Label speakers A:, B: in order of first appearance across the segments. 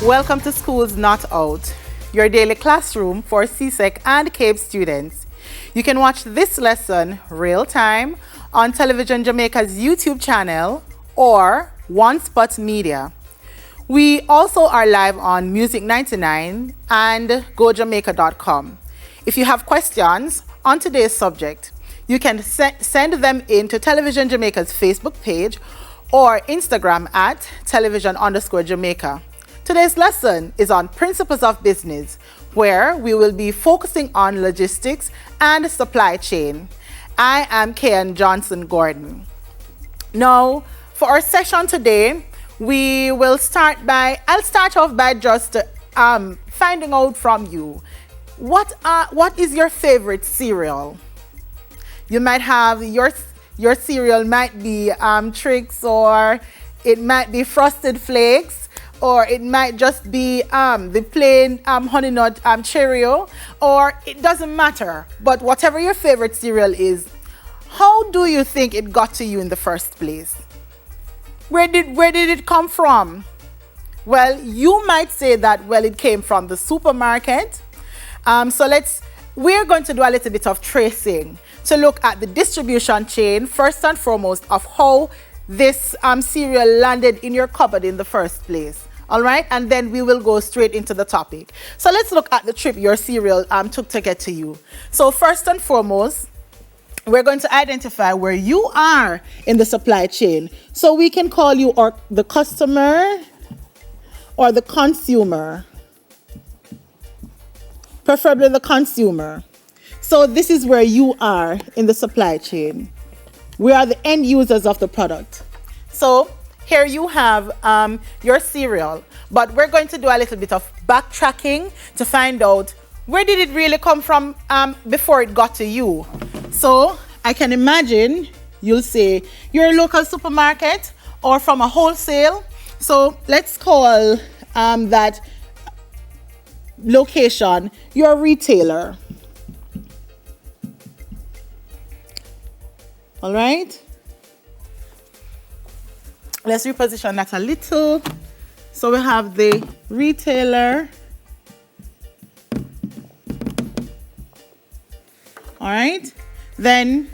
A: Welcome to Schools Not Out, your daily classroom for CSEC and CAPE students. You can watch this lesson real time on Television Jamaica's YouTube channel or One Spot Media. We also are live on Music 99 and gojamaica.com. If you have questions on today's subject, you can send them in to Television Jamaica's Facebook page or Instagram at television_Jamaica. Today's lesson is on principles of business, where we will be focusing on logistics and supply chain. I am Kian Johnson Gordon. Now, for our session today, I'll start off by just finding out from you, what is your favorite cereal? You might have your cereal might be Trix, or it might be Frosted Flakes, or it might just be the plain Honey Nut Cheerio, or it doesn't matter. But whatever your favorite cereal is, how do you think it got to you in the first place? Where did it come from? Well, you might say that, well, it came from the supermarket. We're going to do a little bit of tracing to look at the distribution chain, first and foremost, of how this cereal landed in your cupboard in the first place. All right, and then we will go straight into the topic. So let's look at the trip your cereal took to get to you. So first and foremost, we're going to identify where you are in the supply chain. So we can call you or the customer or the consumer, preferably the consumer. So this is where you are in the supply chain. We are the end users of the product. So here you have your cereal, but we're going to do a little bit of backtracking to find out where did it really come from before it got to you. So I can imagine you'll say your local supermarket or from a wholesale. So let's call that location your retailer. All right. Let's reposition that a little. So we have the retailer. All right. Then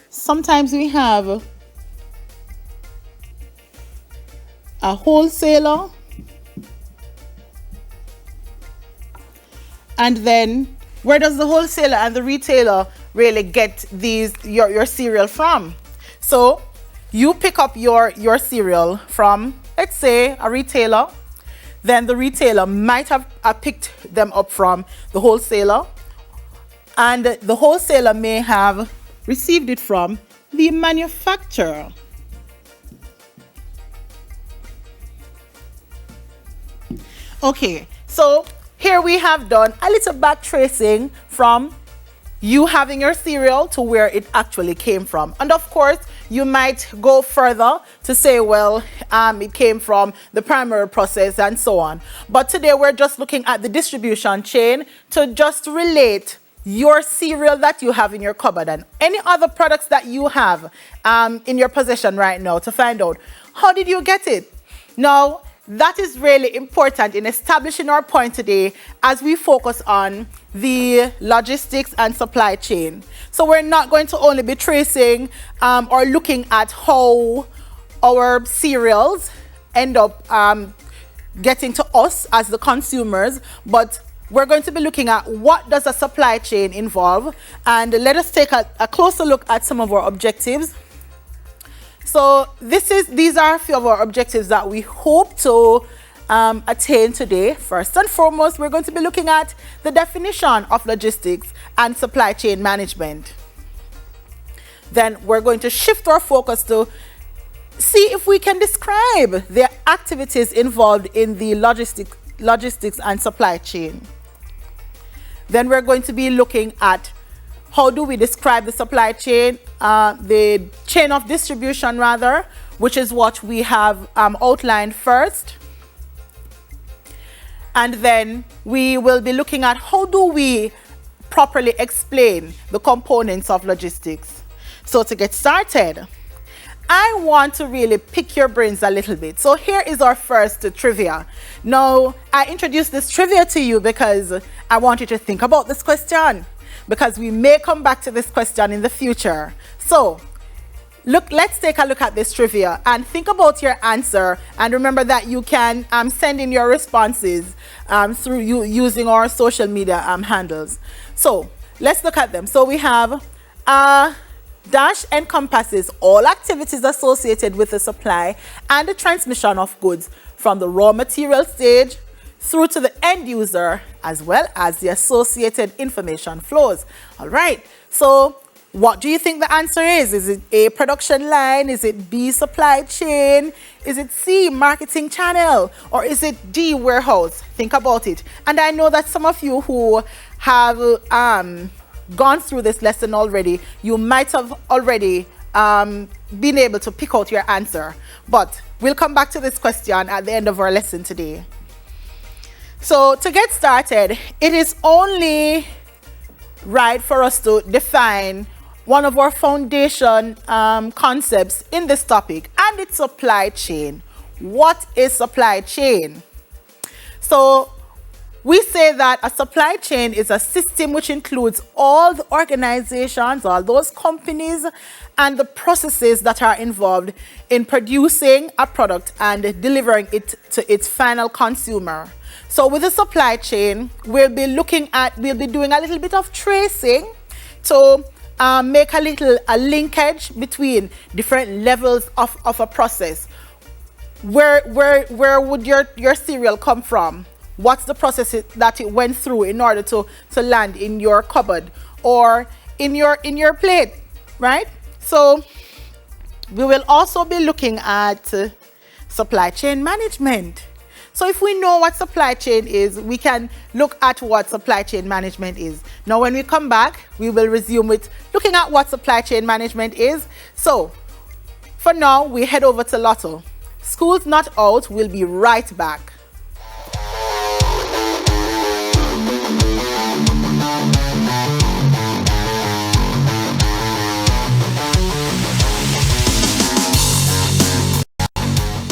A: sometimes we have a wholesaler. And then where does the wholesaler and the retailer really get your cereal from? So you pick up your cereal from, let's say, a retailer. Then the retailer might have picked them up from the wholesaler. And the wholesaler may have received it from the manufacturer. Okay, so here we have done a little back tracing from you having your cereal to where it actually came from. And of course, you might go further to say, well, it came from the primary process and so on. But today we're just looking at the distribution chain to just relate your cereal that you have in your cupboard and any other products that you have in your possession right now to find out, how did you get it? Now, that is really important in establishing our point today as we focus on the logistics and supply chain. So we're not going to only be tracing or looking at how our cereals end up getting to us as the consumers, but we're going to be looking at what does a supply chain involve. And let us take a closer look at some of our objectives. So these are a few of our objectives that we hope to attain today. First and foremost, we're going to be looking at the definition of logistics and supply chain management. Then we're going to shift our focus to see if we can describe the activities involved in the logistics and supply chain. Then we're going to be looking at how do we describe the supply chain, the chain of distribution rather, which is what we have outlined first. And then we will be looking at how do we properly explain the components of logistics. So to get started, I want to really pick your brains a little bit. So here is our first trivia. Now, I introduced this trivia to you because I want you to think about this question, because we may come back to this question in the future. So, let's take a look at this trivia and think about your answer. And remember that you can send in your responses through using our social media handles. So, let's look at them. So, we have dash encompasses all activities associated with the supply and the transmission of goods from the raw material stage through to the end user, as well as the associated information flows. All right, so what do you think the answer is? Is it A, production line? Is it B, supply chain? Is it C, marketing channel? Or is it D, warehouse? Think about it. And I know that some of you who have gone through this lesson already, you might have already been able to pick out your answer. But we'll come back to this question at the end of our lesson today. So to get started, it is only right for us to define one of our foundation concepts in this topic, and it's supply chain. What is supply chain? So we say that a supply chain is a system which includes all the organizations, all those companies, and the processes that are involved in producing a product and delivering it to its final consumer. So with the supply chain, we'll be doing a little bit of tracing to make a linkage between different levels of a process. Where would your cereal come from? What's the process that it went through in order to land in your cupboard or in your plate, right? So we will also be looking at supply chain management. So if we know what supply chain is, we can look at what supply chain management is. Now when we come back, we will resume with looking at what supply chain management is. So for now, we head over to Lotto. School's not out. We'll be right back.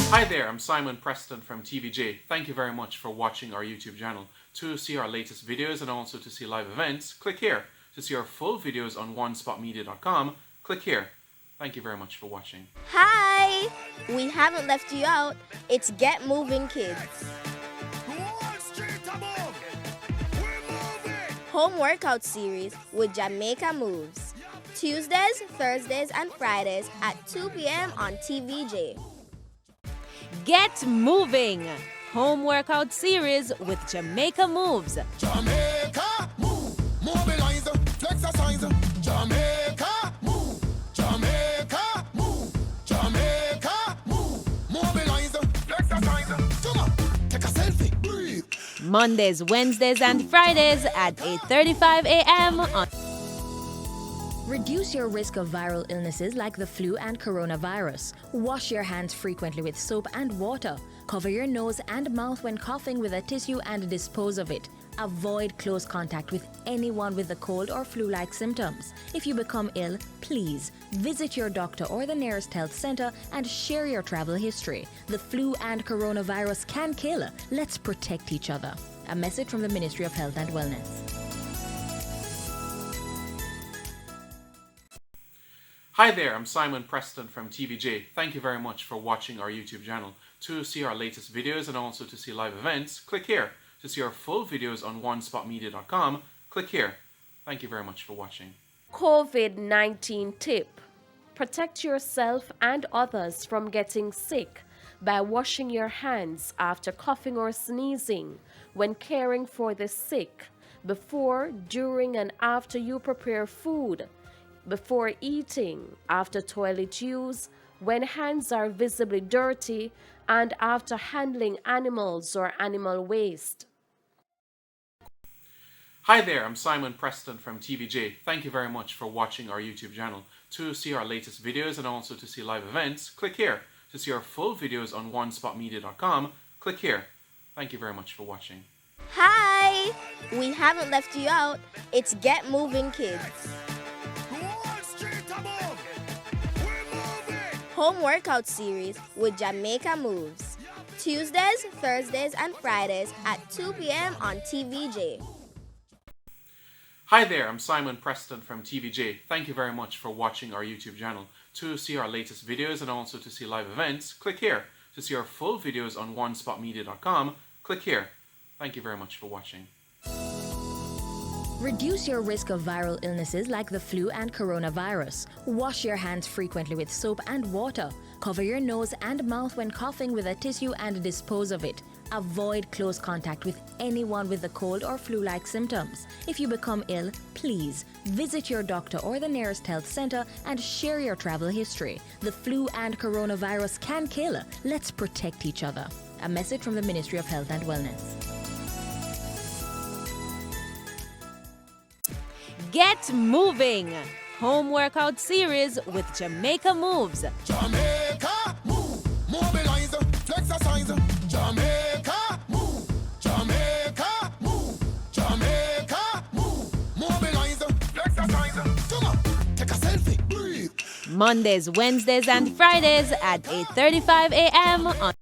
B: Hi there, I'm Simon Preston from TVJ. Thank you very much for watching our YouTube channel. To see our latest videos and also to see live events, click here. To see our full videos on onespotmedia.com, click here. Thank you very much for watching.
C: Hi! We haven't left you out. It's Get Moving Kids. Home workout series with Jamaica Moves. Tuesdays, Thursdays, and Fridays at 2 p.m. on TVJ.
D: Get Moving! Home workout series with Jamaica Moves.
E: Jamaica move, mobilize, flexercise. Jamaica move, Jamaica move, Jamaica move, mobilize, flexercise. Come on, take a selfie. Breathe.
D: Mondays, Wednesdays, and Fridays at 8:35 a.m. on.
F: Reduce your risk of viral illnesses like the flu and coronavirus. Wash your hands frequently with soap and water. Cover your nose and mouth when coughing with a tissue and dispose of it. Avoid close contact with anyone with a cold or flu-like symptoms. If you become ill, please visit your doctor or the nearest health center and share your travel history. The flu and coronavirus can kill. Let's protect each other. A message from the Ministry of Health and Wellness.
B: Hi there, I'm Simon Preston from TVJ. Thank you very much for watching our YouTube channel. To see our latest videos and also to see live events, click here. To see our full videos on onespotmedia.com, click here. Thank you very much for watching.
G: COVID-19 tip. Protect yourself and others from getting sick by washing your hands after coughing or sneezing, when caring for the sick, before, during, and after you prepare food, before eating, after toilet use, when hands are visibly dirty, and after handling animals or animal waste.
B: Hi there, I'm Simon Preston from TVJ. Thank you very much for watching our YouTube channel. To see our latest videos and also to see live events, click here. To see our full videos on onespotmedia.com, click here. Thank you very much for watching.
C: Hi! We haven't left you out. It's Get Moving Kids. home workout series with Jamaica Moves. Tuesdays, Thursdays, and Fridays at 2 p.m. on TVJ.
B: Hi there, I'm Simon Preston from TVJ. Thank you very much for watching our YouTube channel. To see our latest videos and also to see live events, click here. To see our full videos on onespotmedia.com, click here. Thank you very much for watching.
F: Reduce your risk of viral illnesses like the flu and coronavirus. Wash your hands frequently with soap and water. Cover your nose and mouth when coughing with a tissue and dispose of it. Avoid close contact with anyone with a cold or flu-like symptoms. If you become ill, please visit your doctor or the nearest health center and share your travel history. The flu and coronavirus can kill. Let's protect each other. A message from the Ministry of Health and Wellness.
D: Get moving! Home workout series with Jamaica Moves.
E: Jamaica, move, mobilize, exercise. Jamaica, move, Jamaica, move, Jamaica, move, mobilize, exercise. Come on, take a selfie, breathe.
D: Mondays, Wednesdays, and Fridays at 8:35 a.m. on.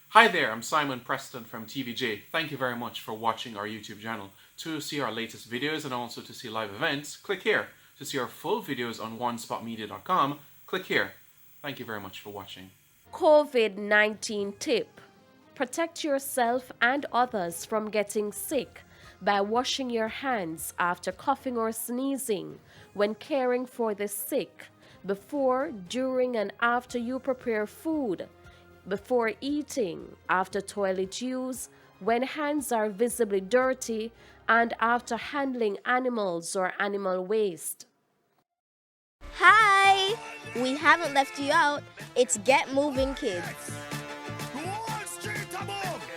B: Hi there, I'm Simon Preston from TVJ. Thank you very much for watching our YouTube channel. To see our latest videos and also to see live events, click here. To see our full videos on onespotmedia.com, click here. Thank you very much for watching.
G: COVID-19 tip. Protect yourself and others from getting sick by washing your hands after coughing or sneezing, when caring for the sick, before, during, and after you prepare food, before eating, after toilet use, when hands are visibly dirty, and after handling animals or animal waste.
C: Hi! We haven't left you out. It's Get Moving, kids.
E: Wall Street above,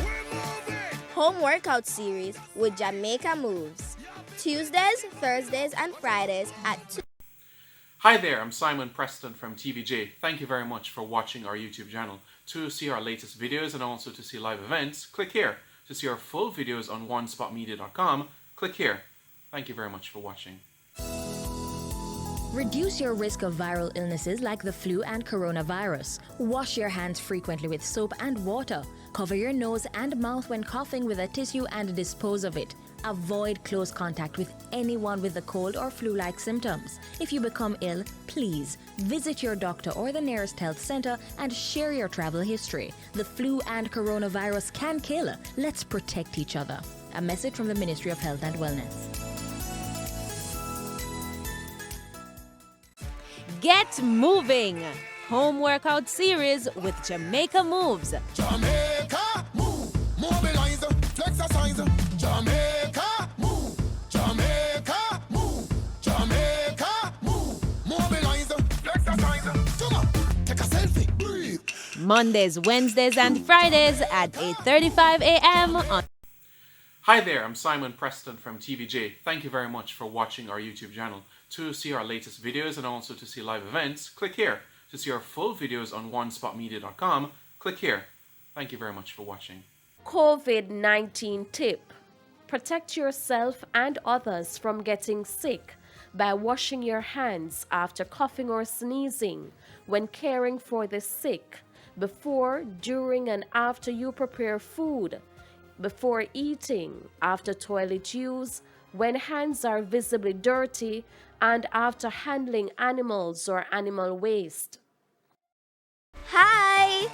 E: we're moving.
C: Home workout series with Jamaica Moves. Tuesdays, Thursdays, and Fridays at 2.
B: Hi there, I'm Simon Preston from TVJ. Thank you very much for watching our YouTube channel. To see our latest videos and also to see live events, click here. To see our full videos on onespotmedia.com, click here. Thank you very much for watching.
F: Reduce your risk of viral illnesses like the flu and coronavirus. Wash your hands frequently with soap and water. Cover your nose and mouth when coughing with a tissue and dispose of it. Avoid close contact with anyone with a cold or flu-like symptoms. If you become ill, please visit your doctor or the nearest health center and share your travel history. The flu and coronavirus can kill. Let's protect each other. A message from the Ministry of Health and Wellness.
D: Get moving! Home workout series with Jamaica Moves.
E: Jamaica, move, mobilize, exercise. Jamaica, move, Jamaica, move, Jamaica, move, mobilize, exercise. Come on, take a selfie, breathe.
D: Mondays, Wednesdays, and Fridays at 8:35 a.m. on.
B: Hi there, I'm Simon Preston from TVJ. Thank you very much for watching our YouTube channel. To see our latest videos and also to see live events, click here. To see our full videos on onespotmedia.com, click here. Thank you very much for watching.
G: COVID-19 tip. Protect yourself and others from getting sick by washing your hands after coughing or sneezing, when caring for the sick, before, during, and after you prepare food, before eating, after toilet use, when hands are visibly dirty, and after handling animals or animal waste.
C: Hi!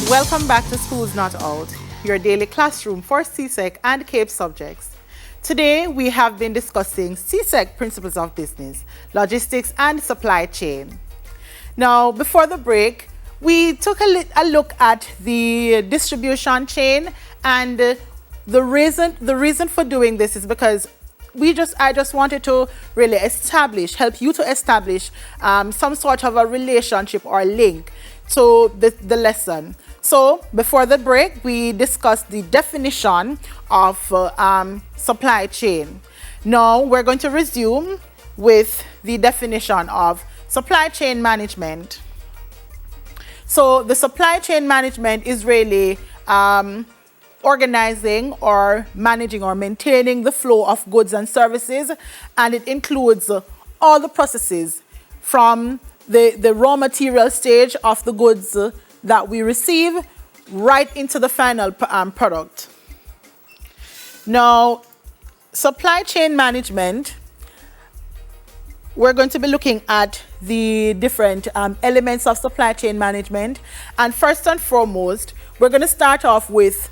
A: Welcome back to School's Not Out, your daily classroom for CSEC and CAPE subjects. Today, we have been discussing CSEC principles of business, logistics, and supply chain. Now, before the break, we took a look at the distribution chain, and the reason for doing this is because I just wanted to really help you to establish some sort of a relationship or link to the lesson. So before the break, we discussed the definition of supply chain. Now we're going to resume with the definition of supply chain management. So the supply chain management is really organizing or managing or maintaining the flow of goods and services, and it includes all the processes from the raw material stage of the goods that we receive right into the final product. Now, supply chain management, we're going to be looking at the different elements of supply chain management. And first and foremost, we're going to start off with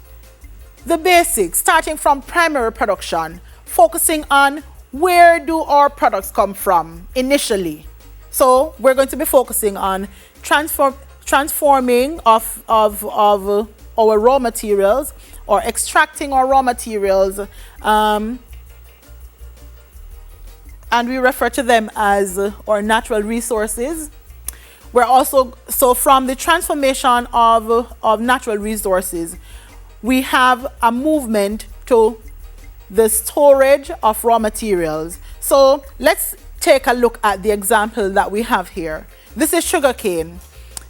A: the basics, starting from primary production, focusing on where do our products come from initially. So we're going to be focusing on transforming of our raw materials, or extracting our raw materials, and we refer to them as our natural resources. We're also, so from the transformation of natural resources, we have a movement to the storage of raw materials. So let's take a look at the example that we have here. This is sugarcane,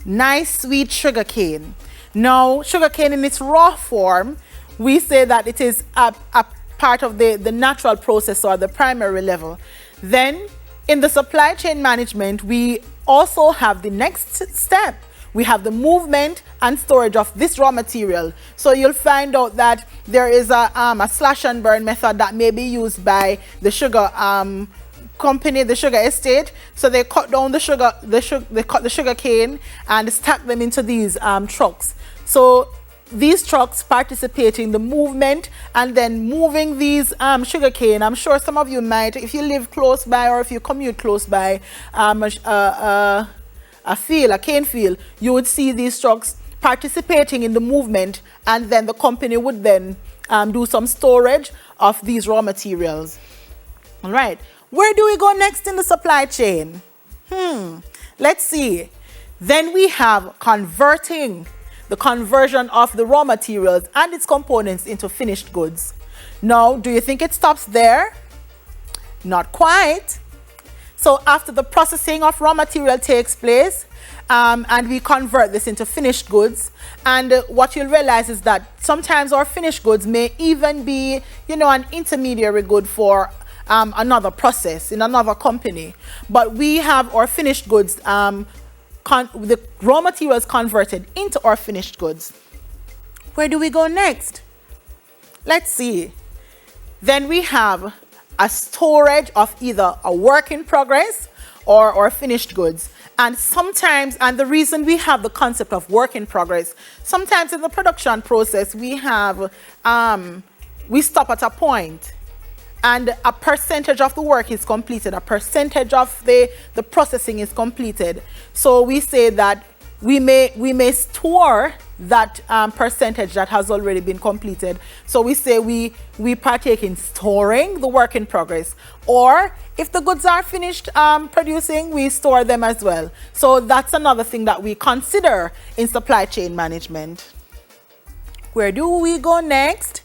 A: nice sweet sugarcane. Now, sugarcane in its raw form, we say that it is a part of the natural process or the primary level. Then in the supply chain management, we also have the next step. We have the movement and storage of this raw material. So you'll find out that there is a slash and burn method that may be used by the sugar company, the sugar estate. So they cut down they cut the sugar cane and stack them into these trucks. So these trucks participate in the movement and then moving these sugar cane. I'm sure some of you might, if you live close by or if you commute close by a cane field, you would see these trucks participating in the movement, and then the company would then do some storage of these raw materials. All right, where do we go next in the supply chain? Let's see. Then we have the conversion of the raw materials and its components into finished goods. Now, do you think it stops there? Not quite. So after the processing of raw material takes place, and we convert this into finished goods, and what you'll realize is that sometimes our finished goods may even be, an intermediary good for another process in another company. But we have our finished goods, the raw materials converted into our finished goods. Where do we go next? Let's see. Then we have a storage of either a work in progress or finished goods. And sometimes, and the reason we have the concept of work in progress, sometimes in the production process, we have, we stop at a point and a percentage of the work is completed, a percentage of the processing is completed. So we say that we may store that percentage that has already been completed. So we say we partake in storing the work in progress, or if the goods are finished producing, we store them as well. So that's another thing that we consider in supply chain management. Where do we go next?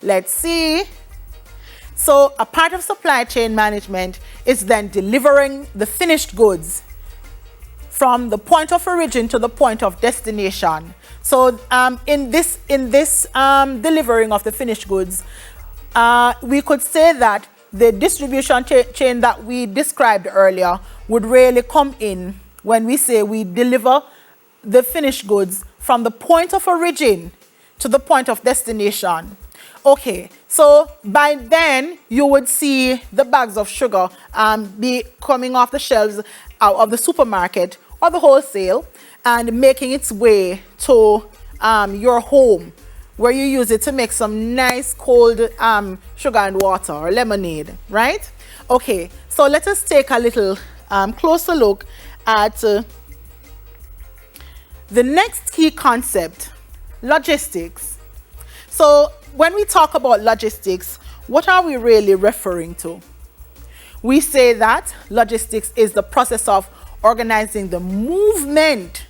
A: Let's see. So a part of supply chain management is then delivering the finished goods from the point of origin to the point of destination. So in this delivering of the finished goods, we could say that the distribution chain that we described earlier would really come in when we say we deliver the finished goods from the point of origin to the point of destination. Okay, so by then you would see the bags of sugar be coming off the shelves out of the supermarket or the wholesale and making its way to your home, where you use it to make some nice cold sugar and water or lemonade, right? Okay, so let us take a little closer look at the next key concept, logistics. So when we talk about logistics, what are we really referring to? We say that logistics is the process of organizing the movement,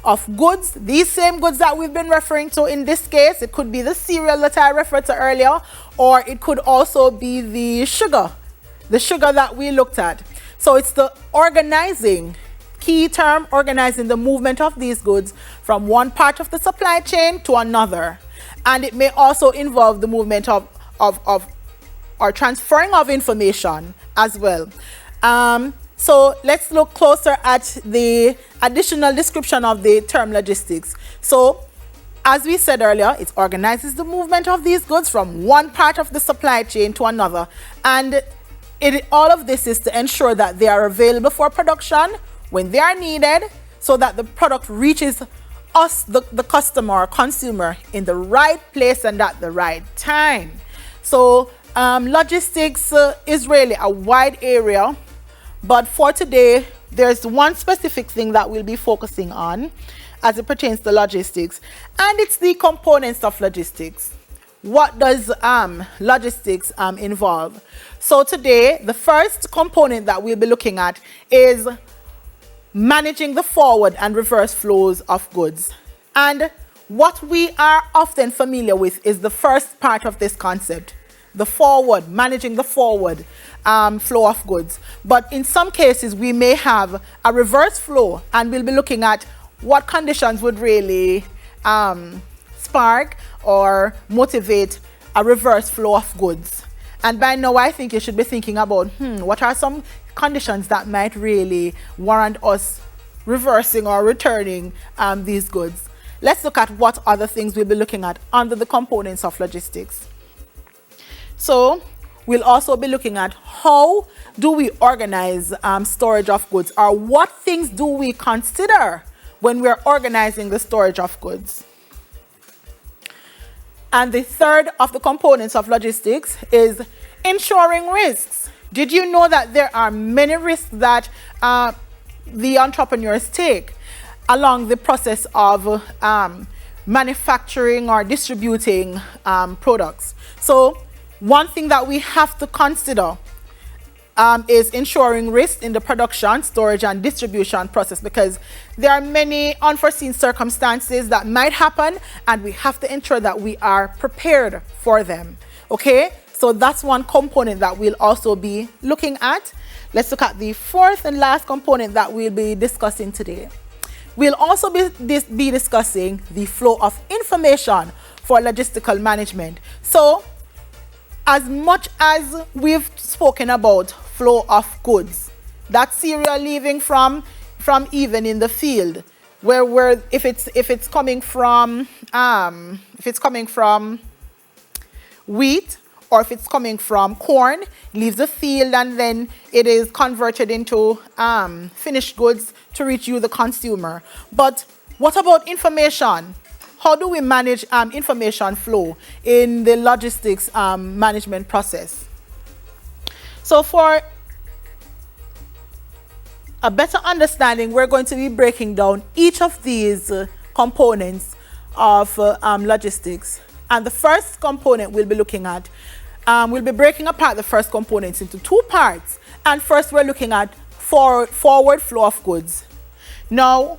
A: of goods, these same goods that we've been referring to in this case. It could be the cereal that I referred to earlier, or it could also be the sugar the sugar that we looked at. So it's the organizing, key term, organizing the movement of these goods from one part of the supply chain to another. And it may also involve the movement of or transferring of information as well. So let's look closer at the additional description of the term logistics. So as we said earlier, it organizes the movement of these goods from one part of the supply chain to another. And all of this is to ensure that they are available for production when they are needed, so that the product reaches us, the customer or consumer, in the right place and at the right time. So logistics is really a wide area, but for today, there's one specific thing that we'll be focusing on as it pertains to logistics, and it's the components of logistics. What does logistics involve? So today, the first component that we'll be looking at is managing the forward and reverse flows of goods. And what we are often familiar with is the first part of this concept, the forward, managing the forward flow of goods. But in some cases, we may have a reverse flow, and we'll be looking at what conditions would really spark or motivate a reverse flow of goods. And by now, I think you should be thinking about, what are some conditions that might really warrant us reversing or returning these goods. Let's look at what other things we'll be looking at under the components of logistics. So we'll also be looking at how do we organize storage of goods, or what things do we consider when we're organizing the storage of goods. And the third of the components of logistics is insuring risks. Did you know that there are many risks that the entrepreneurs take along the process of manufacturing or distributing products? So one thing that we have to consider is ensuring risk in the production, storage, and distribution process, because there are many unforeseen circumstances that might happen, and we have to ensure that we are prepared for them. Okay, so that's one component that we'll also be looking at. Let's look at the fourth and last component that we'll be discussing today. We'll also be discussing the flow of information for logistical management. So as much as we've spoken about flow of goods, that cereal leaving from even in the field, where if it's coming from wheat, or if it's coming from corn, leaves the field and then it is converted into finished goods to reach you, the consumer. But what about information? How do we manage information flow in the logistics management process? So for a better understanding, we're going to be breaking down each of these components of logistics. And the first component we'll be looking at, we'll be breaking apart the first components into two parts. And first we're looking at forward flow of goods. Now,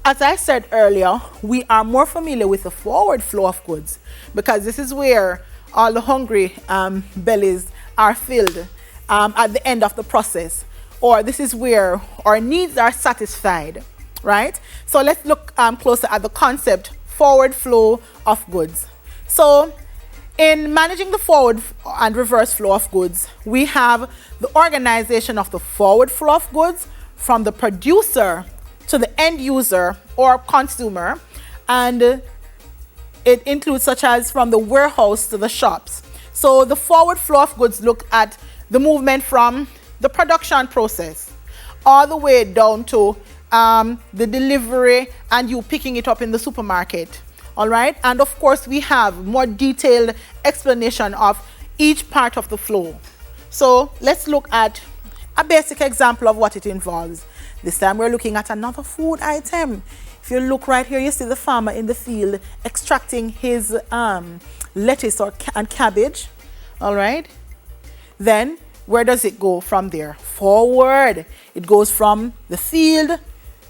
A: as I said earlier, we are more familiar with the forward flow of goods because this is where all the hungry bellies are filled at the end of the process, or this is where our needs are satisfied, right? So let's look closer at the concept forward flow of goods. So in managing the forward and reverse flow of goods, we have the organization of the forward flow of goods from the producer to the end user or consumer, and it includes such as from the warehouse to the shops. So the forward flow of goods look at the movement from the production process all the way down to the delivery and you picking it up in the supermarket. All right, and of course we have more detailed explanation of each part of the flow. So let's look at a basic example of what it involves. This time we're looking at another food item. If you look right here, you see the farmer in the field extracting his lettuce and cabbage. All right, then where does it go from there? Forward. It goes from the field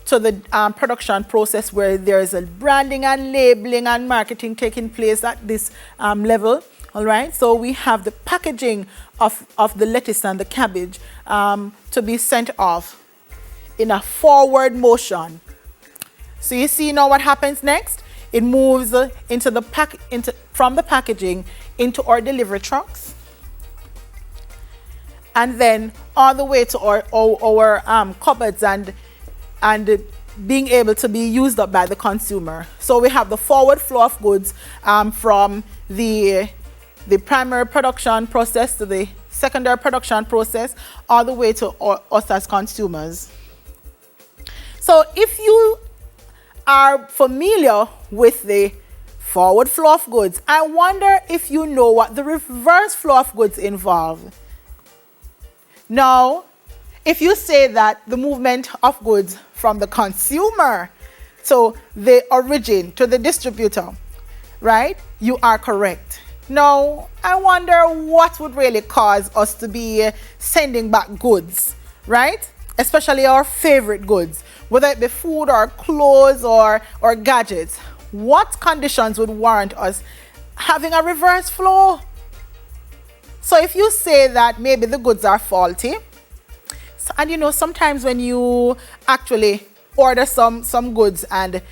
A: to the production process where there's a branding and labeling and marketing taking place at this level. All right, so we have the packaging of the lettuce and the cabbage to be sent off in a forward motion. So you see now what happens next? It moves from the packaging into our delivery trucks, and then all the way to our cupboards and being able to be used up by the consumer. So we have the forward flow of goods from the primary production process to the secondary production process, all the way to us as consumers. So if you are familiar with the forward flow of goods, I wonder if you know what the reverse flow of goods involve. Now, if you say that the movement of goods from the consumer to the origin, to the distributor, right, you are correct. Now, I wonder what would really cause us to be sending back goods, right? Especially our favorite goods, whether it be food or clothes or gadgets. What conditions would warrant us having a reverse flow? So if you say that maybe the goods are faulty, and you know, sometimes when you actually order some goods and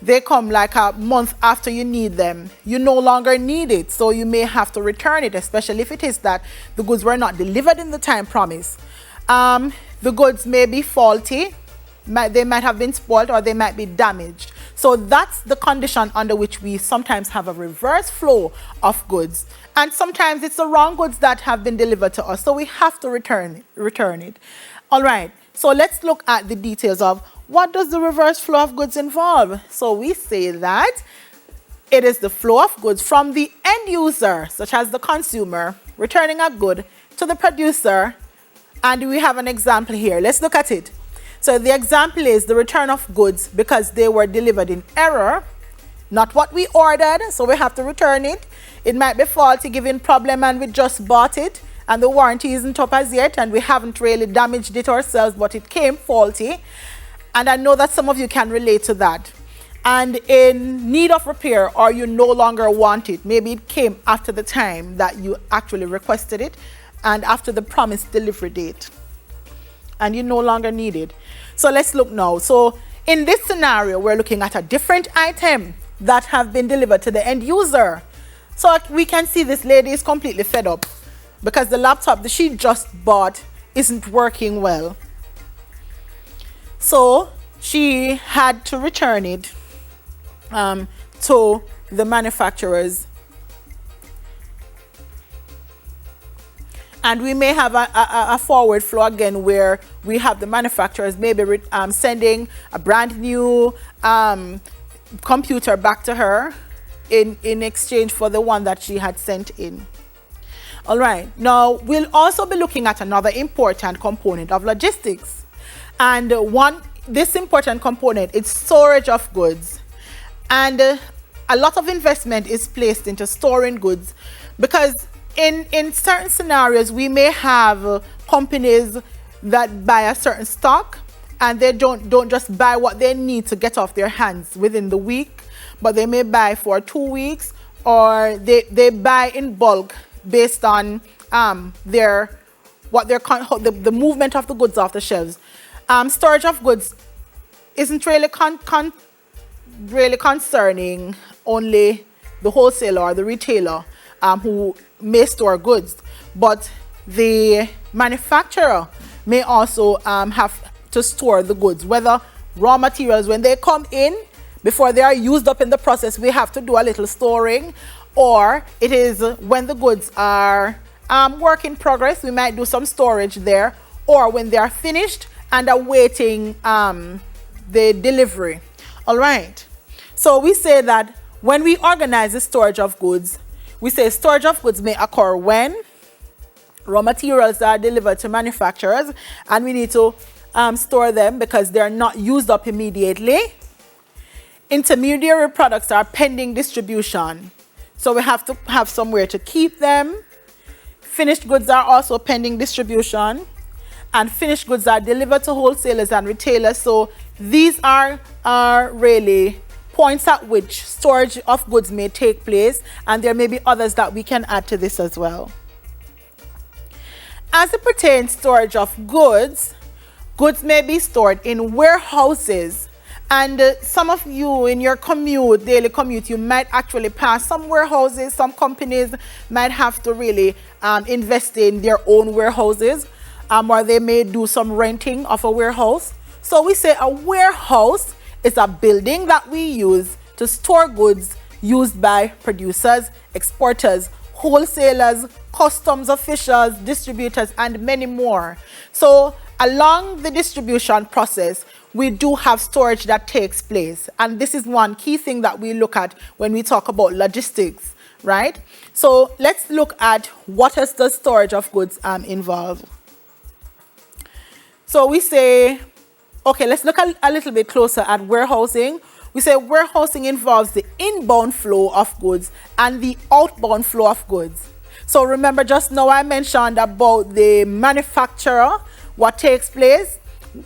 A: they come like a month after you need them, you no longer need it, so you may have to return it, especially if it is that the goods were not delivered in the time promised. The goods may be faulty, they might have been spoiled, or they might be damaged. So that's the condition under which we sometimes have a reverse flow of goods. And sometimes it's the wrong goods that have been delivered to us, so we have to return it. All right, so let's look at the details of what does the reverse flow of goods involve. So we say that it is the flow of goods from the end user, such as the consumer, returning a good to the producer. And we have an example here. Let's look at it. So the example is the return of goods because they were delivered in error, not what we ordered, so we have to return it. It might be faulty, giving problem, and we just bought it, and the warranty isn't up as yet, and we haven't really damaged it ourselves, but it came faulty. And I know that some of you can relate to that. And in need of repair, or you no longer want it. Maybe it came after the time that you actually requested it, and after the promised delivery date, and you no longer need it. So let's look now. So in this scenario, we're looking at a different item that have been delivered to the end user. So we can see this lady is completely fed up because the laptop that she just bought isn't working well. So she had to return it to the manufacturers. And we may have a forward flow again where we have the manufacturers maybe sending a brand new computer back to her in exchange for the one that she had sent in. All right, now we'll also be looking at another important component of logistics. And this important component is storage of goods. And a lot of investment is placed into storing goods because in certain scenarios, we may have companies that buy a certain stock and they don't just buy what they need to get off their hands within the week, but they may buy for 2 weeks, or they buy in bulk based on the movement of the goods off the shelves. Storage of goods isn't really really concerning only the wholesaler or the retailer who may store goods, but the manufacturer may also have to store the goods, whether raw materials when they come in before they are used up in the process, we have to do a little storing, or it is when the goods are work in progress, we might do some storage there, or when they are finished and awaiting the delivery. All right, so we say that when we organize the storage of goods, we say storage of goods may occur when raw materials are delivered to manufacturers and we need to store them because they are not used up immediately. Intermediary products are pending distribution, so we have to have somewhere to keep them. Finished goods are also pending distribution, and finished goods are delivered to wholesalers and retailers, so these are really points at which storage of goods may take place, and there may be others that we can add to this as well. As it pertains to storage of goods, goods may be stored in warehouses. And some of you in your commute, daily commute, you might actually pass some warehouses. Some companies might have to really invest in their own warehouses, or they may do some renting of a warehouse. So we say a warehouse is a building that we use to store goods used by producers, exporters, wholesalers, customs officials, distributors, and many more. So along the distribution process, we do have storage that takes place. And this is one key thing that we look at when we talk about logistics, right? So let's look at what is the storage of goods involve. So we say, okay, let's look a little bit closer at warehousing. We say warehousing involves the inbound flow of goods and the outbound flow of goods. So remember, just now I mentioned about the manufacturer, what takes place,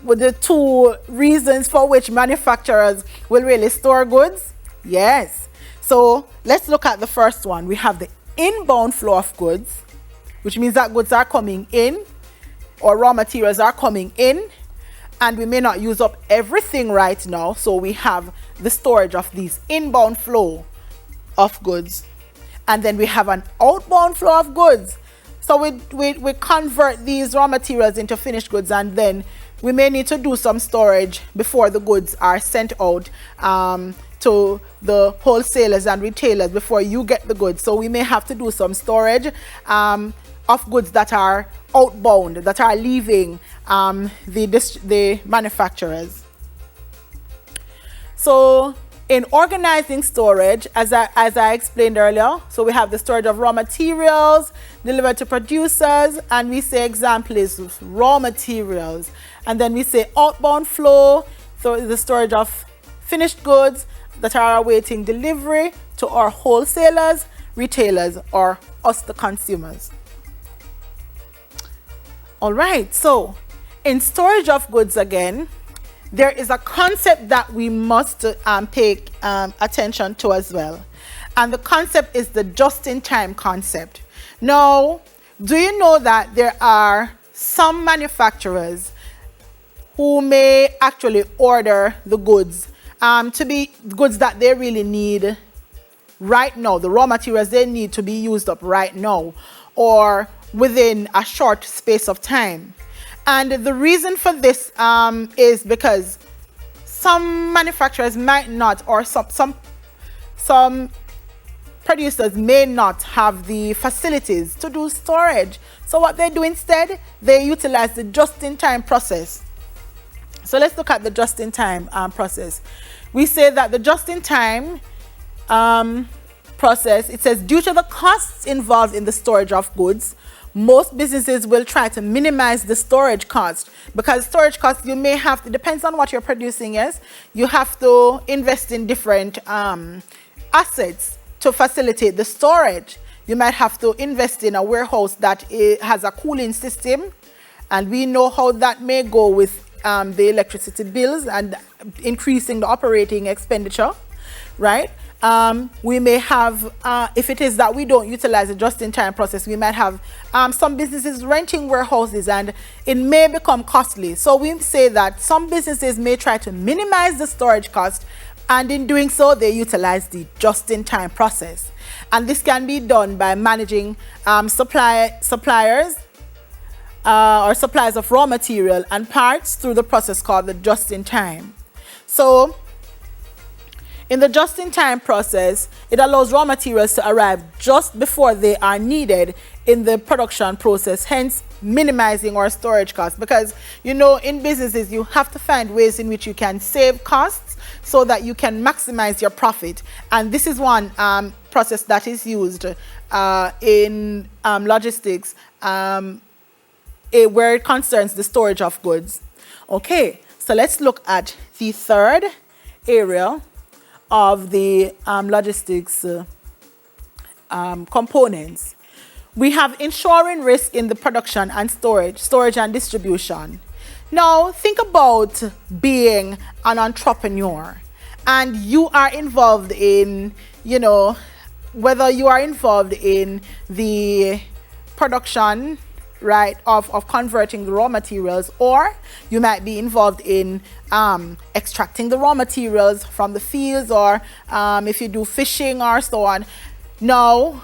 A: with the two reasons for which manufacturers will really store goods. Yes. So let's look at the first one. We have the inbound flow of goods, which means that goods are coming in, or raw materials are coming in, and we may not use up everything right now. So we have the storage of these inbound flow of goods. And then we have an outbound flow of goods. So we convert these raw materials into finished goods, and then we may need to do some storage before the goods are sent out to the wholesalers and retailers before you get the goods. So we may have to do some storage of goods that are outbound, that are leaving the manufacturers. So in organizing storage, as I explained earlier, so we have the storage of raw materials delivered to producers, and we say example is raw materials. And then we say outbound flow, so the storage of finished goods that are awaiting delivery to our wholesalers, retailers, or us, the consumers. All right, so in storage of goods again, there is a concept that we must pay attention to as well. And the concept is the just-in-time concept. Now, do you know that there are some manufacturers who may actually order the goods to be goods that they really need right now, the raw materials they need to be used up right now, or within a short space of time? And the reason for this is because some manufacturers might not, or some producers may not have the facilities to do storage. So what they do instead, they utilize the just-in-time process. So let's look at the just-in-time process. We say that the just-in-time process, it says, due to the costs involved in the storage of goods, most businesses will try to minimize the storage cost, because storage costs, you may have to, depends on what you're producing is, you have to invest in different assets to facilitate the storage. You might have to invest in a warehouse that has a cooling system, and we know how that may go with the electricity bills and increasing the operating expenditure, right? We may have, if it is that we don't utilize the just-in-time process, we might have some businesses renting warehouses, and it may become costly. So we say that some businesses may try to minimize the storage cost, and in doing so, they utilize the just-in-time process. And this can be done by managing suppliers or supplies of raw material and parts through the process called the just-in-time. So in the just-in-time process, it allows raw materials to arrive just before they are needed in the production process, hence minimizing our storage costs. Because, you know, in businesses, you have to find ways in which you can save costs so that you can maximize your profit. And this is one process that is used in logistics where it concerns the storage of goods. Okay, so let's look at the third area of the logistics components. We have insuring risk in the production and storage and distribution. Now, think about being an entrepreneur and you are involved in, whether you are involved in the production, right, of converting the raw materials, or you might be involved in extracting the raw materials from the fields, or if you do fishing or so on. Now,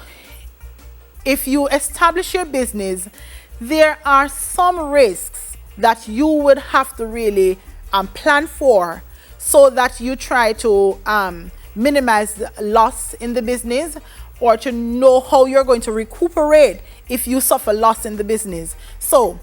A: if you establish your business, there are some risks that you would have to really plan for, so that you try to minimize the loss in the business, or to know how you're going to recuperate if you suffer loss in the business. So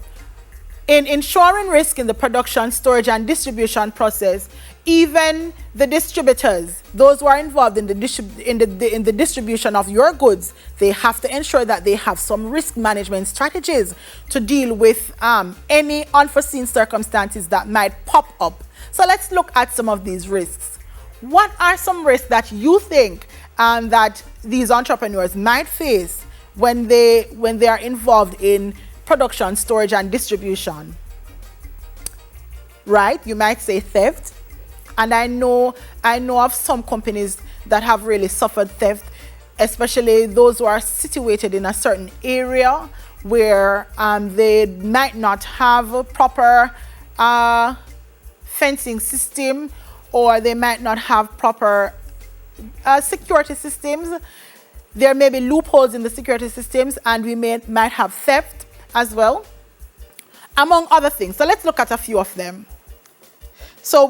A: in insuring risk in the production, storage, and distribution process, even the distributors, those who are involved in the distribution of your goods, they have to ensure that they have some risk management strategies to deal with any unforeseen circumstances that might pop up. So let's look at some of these risks. What are some risks that you think that these entrepreneurs might face when they are involved in production, storage, and distribution? Right? You might say theft. And I know of some companies that have really suffered theft, especially those who are situated in a certain area where they might not have a proper fencing system, or they might not have proper security systems. There may be loopholes in the security systems, and we might have theft as well, among other things. So let's look at a few of them. So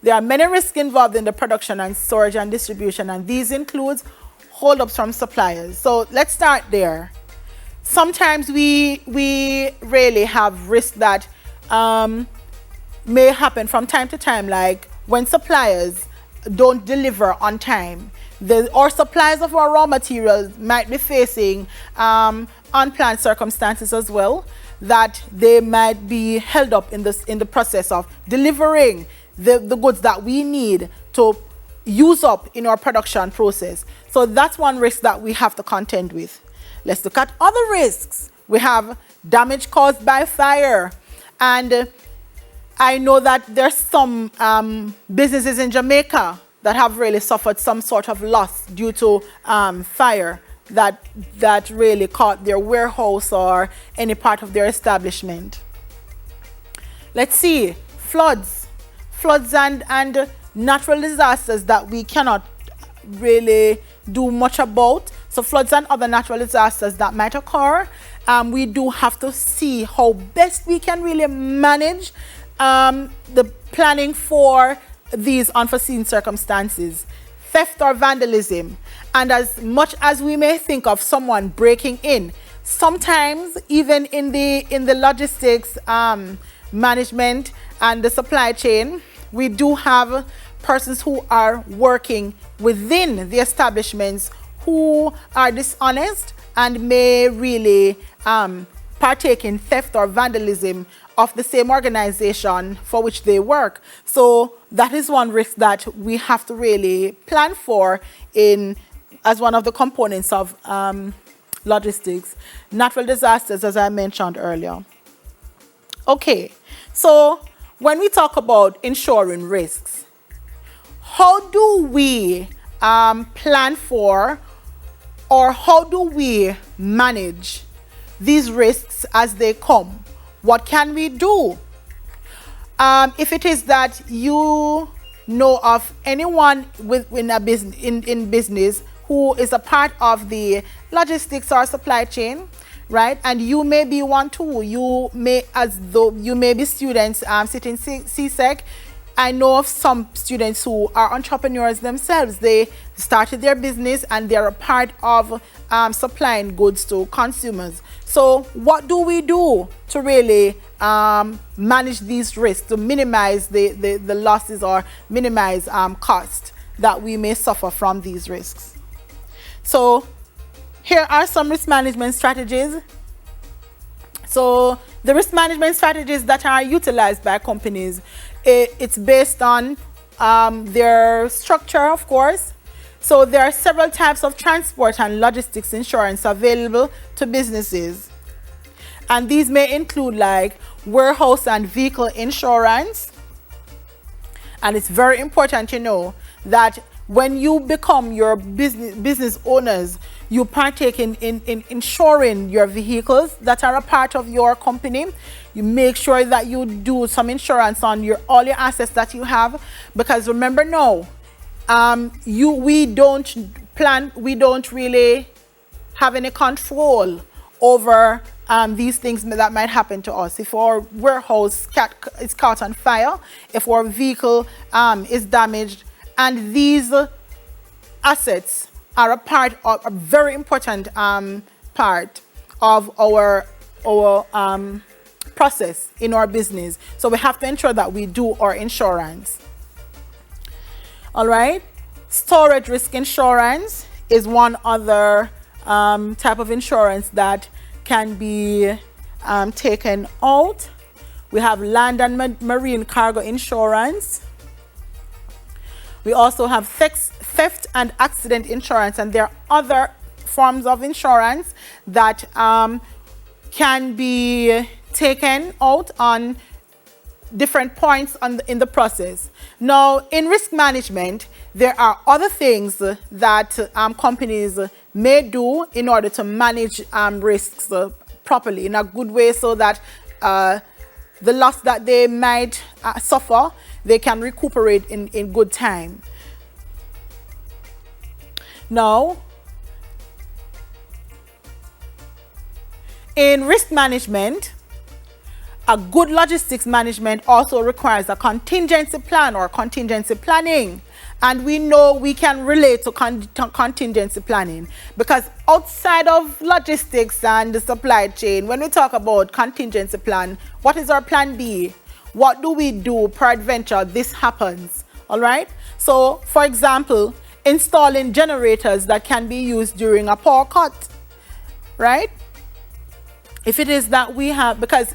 A: there are many risks involved in the production and storage and distribution, and these includes holdups from suppliers. So let's start there. Sometimes we really have risks that may happen from time to time, like when suppliers don't deliver on time. Or suppliers of our raw materials might be facing unplanned circumstances as well, that they might be held up in the process of delivering the goods that we need to use up in our production process. So that's one risk that we have to contend with. Let's look at other risks. We have damage caused by fire. And I know that there's some businesses in Jamaica that have really suffered some sort of loss due to fire that really caught their warehouse or any part of their establishment. Let's see, floods and natural disasters that we cannot really do much about. So floods and other natural disasters that might occur, we do have to see how best we can really manage the planning for these unforeseen circumstances. Theft or vandalism, and as much as we may think of someone breaking in, sometimes even in the logistics management and the supply chain, we do have persons who are working within the establishments who are dishonest and may really partake in theft or vandalism of the same organization for which they work. So that is one risk that we have to really plan for as one of the components of logistics. Natural disasters, as I mentioned earlier. Okay, so when we talk about insuring risks, how do we plan for, or how do we manage these risks as they come? What can we do? If it is that you know of anyone in business who is a part of the logistics or supply chain, right? And you may be one too. You may be students sitting CSEC. I know of some students who are entrepreneurs themselves. They started their business and they're a part of supplying goods to consumers. So what do we do to really manage these risks, to minimize the losses or minimize cost that we may suffer from these risks? So here are some risk management strategies. So the risk management strategies that are utilized by companies, it's based on their structure, of course. So there are several types of transport and logistics insurance available to businesses. And these may include like warehouse and vehicle insurance. And it's very important to know that when you become your business owners, you partake in insuring your vehicles that are a part of your company. You make sure that you do some insurance on all your assets that you have, because remember now, we don't really have any control over these things that might happen to us. If our warehouse is caught on fire, if our vehicle is damaged, and these assets are a very important part of our process in our business. So we have to ensure that we do our insurance. All right. Storage risk insurance is one other type of insurance that can be taken out. We have land and marine cargo insurance. We also have theft and accident insurance, and there are other forms of insurance that can be taken out on different points in the process. Now, in risk management, there are other things that companies may do in order to manage risks properly in a good way, so that the loss that they might suffer, they can recuperate in good time. Now, in risk management, a good logistics management also requires a contingency plan or contingency planning. And we know we can relate to contingency planning, because outside of logistics and the supply chain, when we talk about contingency plan, what is our plan B? What do we do peradventure this happens? All right. So, for example, installing generators that can be used during a power cut, right? If it is that we have, because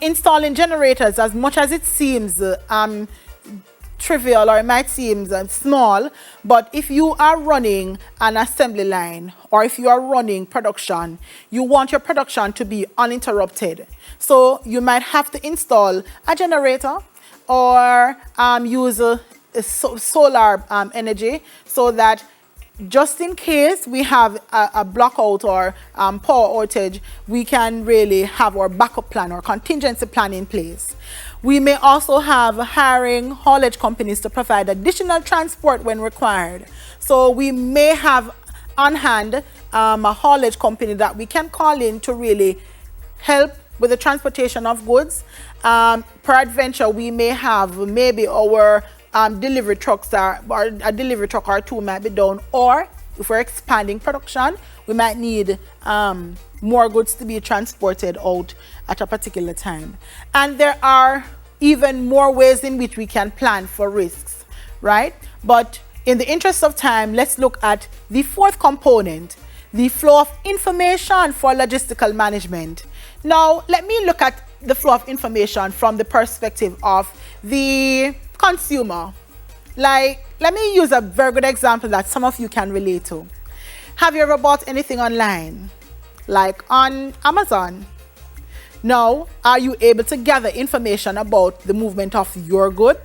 A: installing generators, as much as it seems trivial, or it might seem small, but if you are running an assembly line, or if you are running production, you want your production to be uninterrupted. So you might have to install a generator, or use solar energy, so that just in case we have a blackout or power outage, we can really have our backup plan or contingency plan in place. We may also have hiring haulage companies to provide additional transport when required. So we may have on hand a haulage company that we can call in to really help with the transportation of goods. Peradventure, we may have maybe our delivery trucks or a delivery truck or two might be down, or if we're expanding production, we might need more goods to be transported out at a particular time. And there are even more ways in which we can plan for risks, right? But in the interest of time, let's look at the fourth component, the flow of information for logistical management. Now, let me look at the flow of information from the perspective of the consumer. Like, let me use a very good example that some of you can relate to. Have you ever bought anything online, like on Amazon? Now, are you able to gather information about the movement of your good?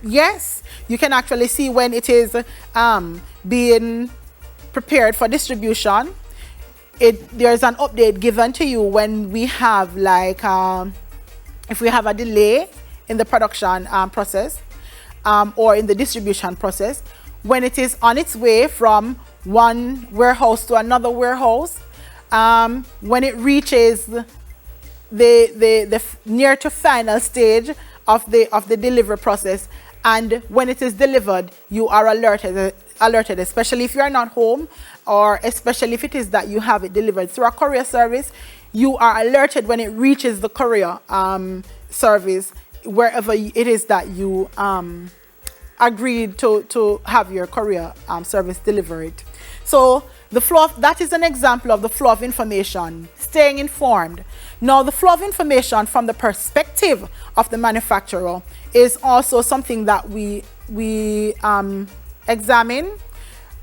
A: Yes, you can actually see when it is being prepared for distribution. There's an update given to you when we have, like, if we have a delay in the production process or in the distribution process, when it is on its way from one warehouse to another warehouse, when it reaches the near to final stage of the delivery process, and when it is delivered, you are alerted, especially if you are not home, or especially if it is that you have it delivered through a courier service. You are alerted when it reaches the courier service, wherever it is that you agreed to have your courier service delivered. So the flow that is an example of the flow of information, staying informed. Now, the flow of information from the perspective of the manufacturer is also something that we examine.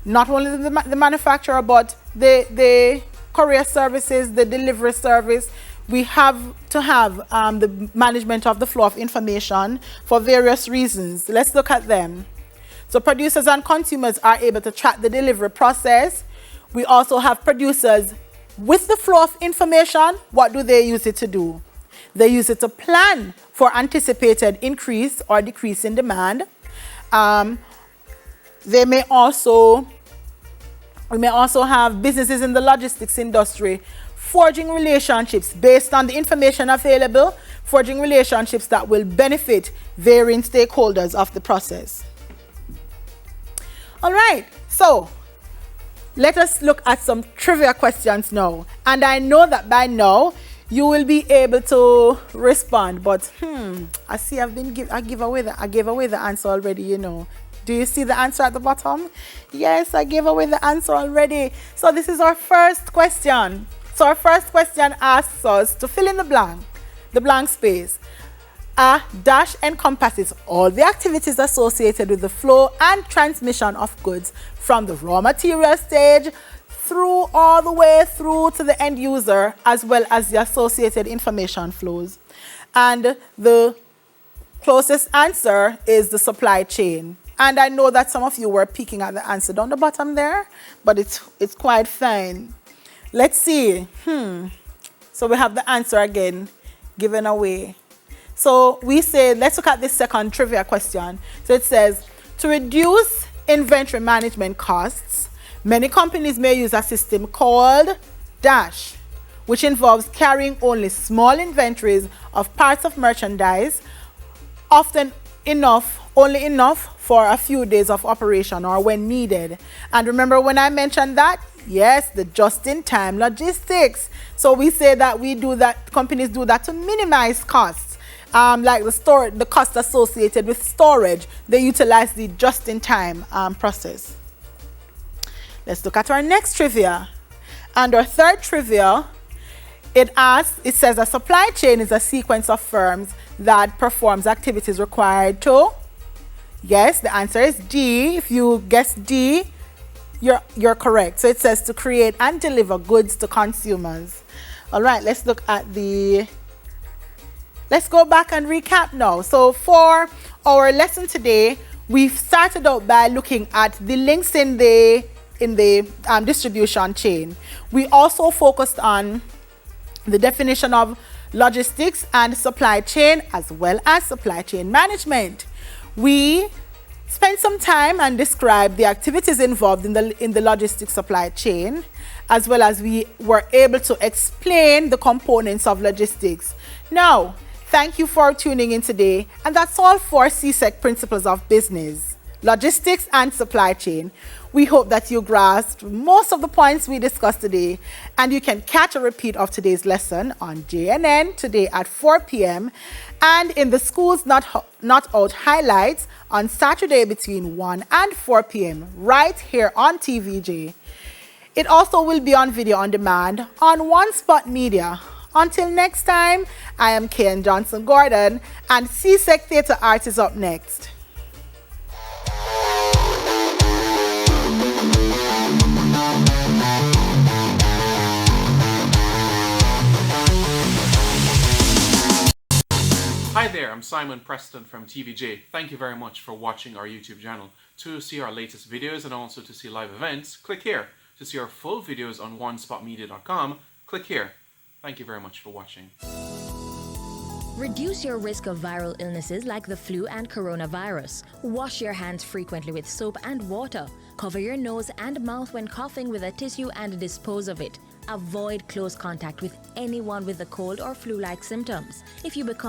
A: Not only the manufacturer, but the courier services, the delivery service, we have to have the management of the flow of information for various reasons. Let's look at them. So producers and consumers are able to track the delivery process. We also have producers with the flow of information. What do they use it to do? They use it to plan for anticipated increase or decrease in demand. We may also have businesses in the logistics industry forging relationships based on the information available, forging relationships that will benefit varying stakeholders of the process. All right, so let us look at some trivia questions now. And I know that by now you will be able to respond, but I see I gave away the answer already, you know. Do you see the answer at the bottom? Yes, I gave away the answer already. So this is our first question. So our first question asks us to fill in the blank space. A dash encompasses all the activities associated with the flow and transmission of goods from the raw material stage through all the way through to the end user, as well as the associated information flows. And the closest answer is the supply chain. And I know that some of you were peeking at the answer down the bottom there, but it's quite fine. Let's see. So we have the answer again given away. So we say, let's look at this second trivia question. So it says, to reduce inventory management costs, many companies may use a system called Dash, which involves carrying only small inventories of parts of merchandise, often only enough for a few days of operation or when needed. And remember when I mentioned that? Yes, the just-in-time logistics. So we say that companies do that to minimize costs. Like the cost associated with storage, they utilize the just-in-time process. Let's look at our next trivia. And our third trivia, it says a supply chain is a sequence of firms that performs activities required to. Yes, the answer is D. If you guess D, you're correct. So it says to create and deliver goods to consumers. All right, let's go back and recap now. So for our lesson today, we've started out by looking at the links in the distribution chain. We also focused on the definition of logistics and supply chain, as well as supply chain management. We spent some time and described the activities involved in the logistics supply chain, as well as we were able to explain the components of logistics. Now, thank you for tuning in today, and that's all for CSEC Principles of Business, Logistics and Supply Chain. We hope that you grasped most of the points we discussed today, and you can catch a repeat of today's lesson on JNN today at 4 p.m. and in the Schools Not Out highlights on Saturday between 1 and 4 p.m. right here on TVJ. It also will be on video on demand on One Spot Media. Until next time, I am Ken Johnson Gordon, and CSEC Theatre Arts is up next.
B: Hi there, I'm Simon Preston from TVJ. Thank you very much for watching our YouTube channel. To see our latest videos and also to see live events, click here. To see our full videos on onespotmedia.com, click here. Thank you very much for watching.
F: Reduce your risk of viral illnesses like the flu and coronavirus. Wash your hands frequently with soap and water. Cover your nose and mouth when coughing with a tissue and dispose of it. Avoid close contact with anyone with a cold or flu-like symptoms. If you become